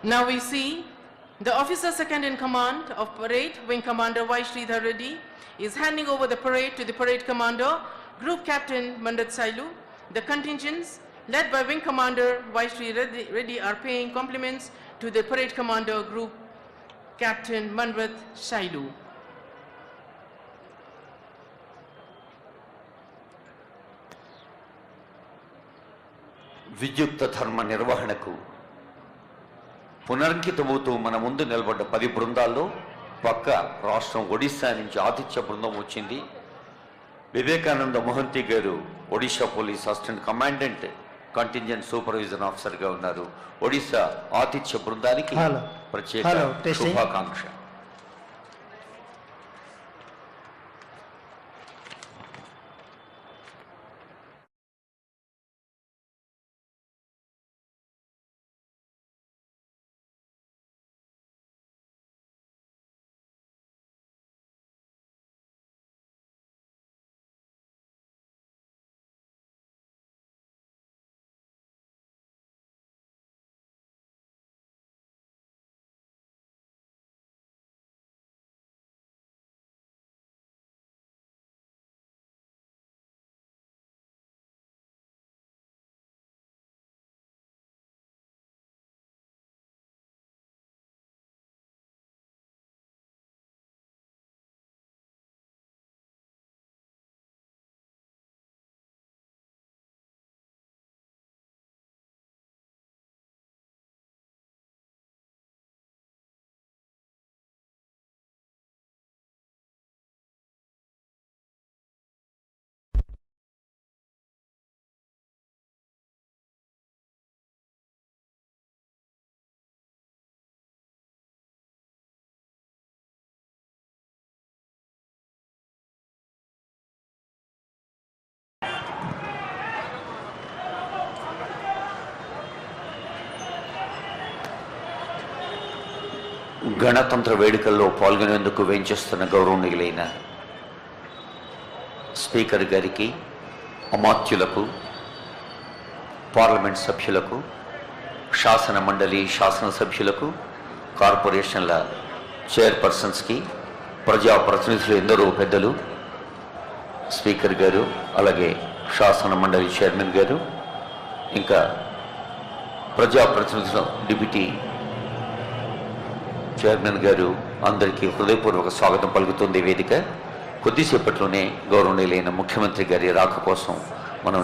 Now we see the officer second in command of parade, Wing Commander Y. Sridhar Reddy, is handing over the parade to the parade commander, Group Captain Mandat Sailu. The contingents led by Wing Commander Y. Sri Reddy are paying compliments to the parade commander, Group Captain Manvat Sailu. విద్యుక్త ధర్మ నిర్వహణకు పునరంకితమవుతూ మన ముందు నిలబడ్డ 10 బృందాల్లో పక్క రాష్ట్రం ఒడిశా నుంచి ఆతిథ్య బృందం వచ్చింది. వివేకానంద మొహంతి గారు Odisha police assistant commandant contingent supervision ఆఫీసర్గా ఉన్నారు. ఒడిశా ఆతిథ్య బృందానికి ప్రత్యేక శుభాకాంక్ష. గణతంత్ర వేడుకల్లో పాల్గొనేందుకు వేంచేస్తున్న గౌరవనీయులైన స్పీకర్ గారికి, అమాత్యులకు, పార్లమెంట్ సభ్యులకు, శాసన మండలి శాసనసభ్యులకు, కార్పొరేషన్ల చైర్పర్సన్స్కి, ప్రజాప్రతినిధులు ఎందరో పెద్దలు, స్పీకర్ గారు, అలాగే శాసన మండలి చైర్మన్ గారు, ఇంకా ప్రజాప్రతినిధుల డిప్యూటీ చైర్మన్ గారు, అందరికీ హృదయపూర్వక స్వాగతం పలుకుతుంది వేదిక. కొద్దిసేపట్లోనే గౌరవనీయులైన ముఖ్యమంత్రి గారి రాక కోసం మనం